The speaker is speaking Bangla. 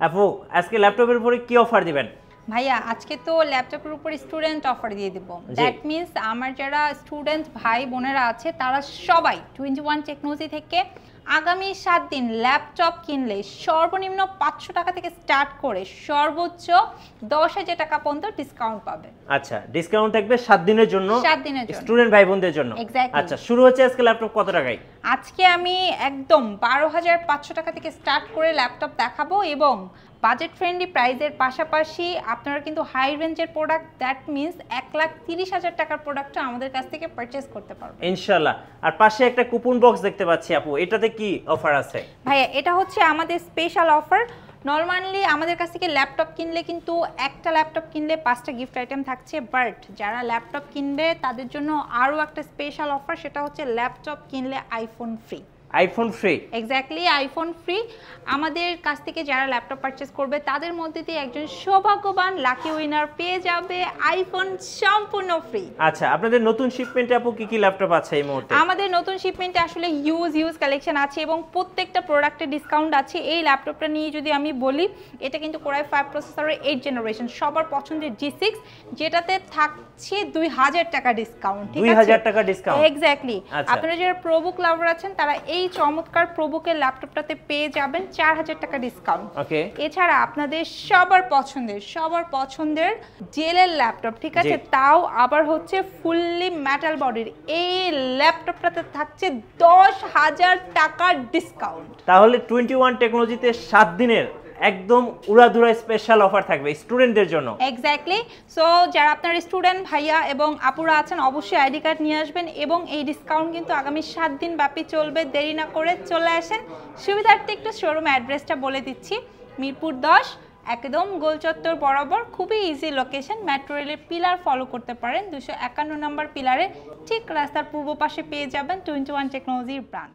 আপু আজকে ল্যাপটপের উপরে কি অফার দিবেন? ভাইয়া আজকে তো ল্যাপটপের উপর স্টুডেন্ট অফার দিয়ে দেব। জি। দ্যাট মিন্স আমার যারা স্টুডেন্ট ভাই বোনেরা আছে তারা সবাই 21 টেকনোলজি থেকে আগামী 7 দিন ল্যাপটপ কিনলে সর্বনিম্ন 500 টাকা থেকে স্টার্ট করে সর্বোচ্চ 10,000 টাকা পর্যন্ত ডিসকাউন্ট পাবে। আচ্ছা, ডিসকাউন্ট থাকবে 7 দিনের জন্য 7 দিনের জন্য স্টুডেন্ট ভাই বোনদের জন্য। Exactly. আচ্ছা, শুরু হচ্ছে আজকে ল্যাপটপ কত টাকায়? আজকে আমি একদম 12,500 টাকা থেকে স্টার্ট করে ল্যাপটপ দেখাবো এবং বাজেট ফ্রেন্ডলি প্রাইসের পাশাপাশি আপনারা কিন্তু হাই রেঞ্জের প্রোডাক্ট দ্যাট মিন্স 1,30,000 টাকার প্রোডাক্টটা আমাদের কাছ থেকে পারচেজ করতে পারবেন ইনশাআল্লাহ। আর পাশে একটা কুপন বক্স দেখতে পাচ্ছি আপু, এটাতে কি অফার আছে? ভাইয়া এটা হচ্ছে আমাদের স্পেশাল অফার। নরমালি আমাদের কাছ থেকে ল্যাপটপ কিনলে কিন্তু একটা ল্যাপটপ কিনলে 5টা গিফট আইটেম থাকছে, বাট যারা ল্যাপটপ কিনবে তাদের জন্য আরও একটা স্পেশাল অফার, সেটা হচ্ছে ল্যাপটপ কিনলে iPhone free. IPhone free? Exactly, iPhone free. আমাদের কাছ থেকে যারা ল্যাপটপ পারচেজ করবে তাদের মধ্যে দিয়ে একজন সৌভাগ্যবান লাকি উইনার পেয়ে যাবে আইফোন সম্পূর্ণ ফ্রি। আচ্ছা, আপনাদের নতুন শিপমেন্টে আপু কি কি ল্যাপটপ আছে এই মুহূর্তে? আমাদের নতুন শিপমেন্টে আসলে হিউজ কালেকশন আছে এবং প্রত্যেকটা প্রোডাক্টে ডিসকাউন্ট আছে। এই ল্যাপটপটা নিয়ে যদি আমি বলি, এটা কিন্তু কোরাই 5 প্রসেসরের 8 জেনারেশন, সবার পছন্দের G6, যেটাতে থাকছে 2,000 টাকা ডিসকাউন্ট। ঠিক আছে, 2,000 টাকা ডিসকাউন্ট? এক্স্যাক্টলি। আপনারা যারা প্রোবুক লাভার আছেন তারা এই চমৎকার প্রোবুকের ল্যাপটপটাতে পেয়ে যাবেন 4,000 টাকা ডিসকাউন্ট। ওকে। এছাড়া আপনাদের সবার পছন্দের জেলের ল্যাপটপ, ঠিক আছে, তাও আবার হচ্ছে ফুললি মেটাল বডির, এই ল্যাপটপটাতে থাকছে 10,000 টাকার ডিসকাউন্ট। তাহলে 21 টেকনোলজিতে 7 দিনের একদম উড়াধুরা স্পেশাল অফার থাকবে স্টুডেন্টদের জন্য। এক্স্যাক্টলি। সো যারা আপনার স্টুডেন্ট ভাইয়া এবং আপুরা আছেন অবশ্যই আইডি কার্ড নিয়ে আসবেন এবং এই ডিসকাউন্ট কিন্তু আগামী 7 দিন ব্যাপী চলবে। দেরি না করে চলে আসেন। সুবিধার্থে একটু শোরুম অ্যাড্রেসটা বলে দিচ্ছি, মিরপুর 10, একদম গোল চত্বর বরাবর, খুবই ইজি লোকেশন। মেট্রো রেলের পিলার ফলো করতে পারেন, 251 নম্বর পিলারের ঠিক রাস্তার পূর্ব পাশে পেয়ে যাবেন 21 টেকনোলজির ব্রাঞ্চ।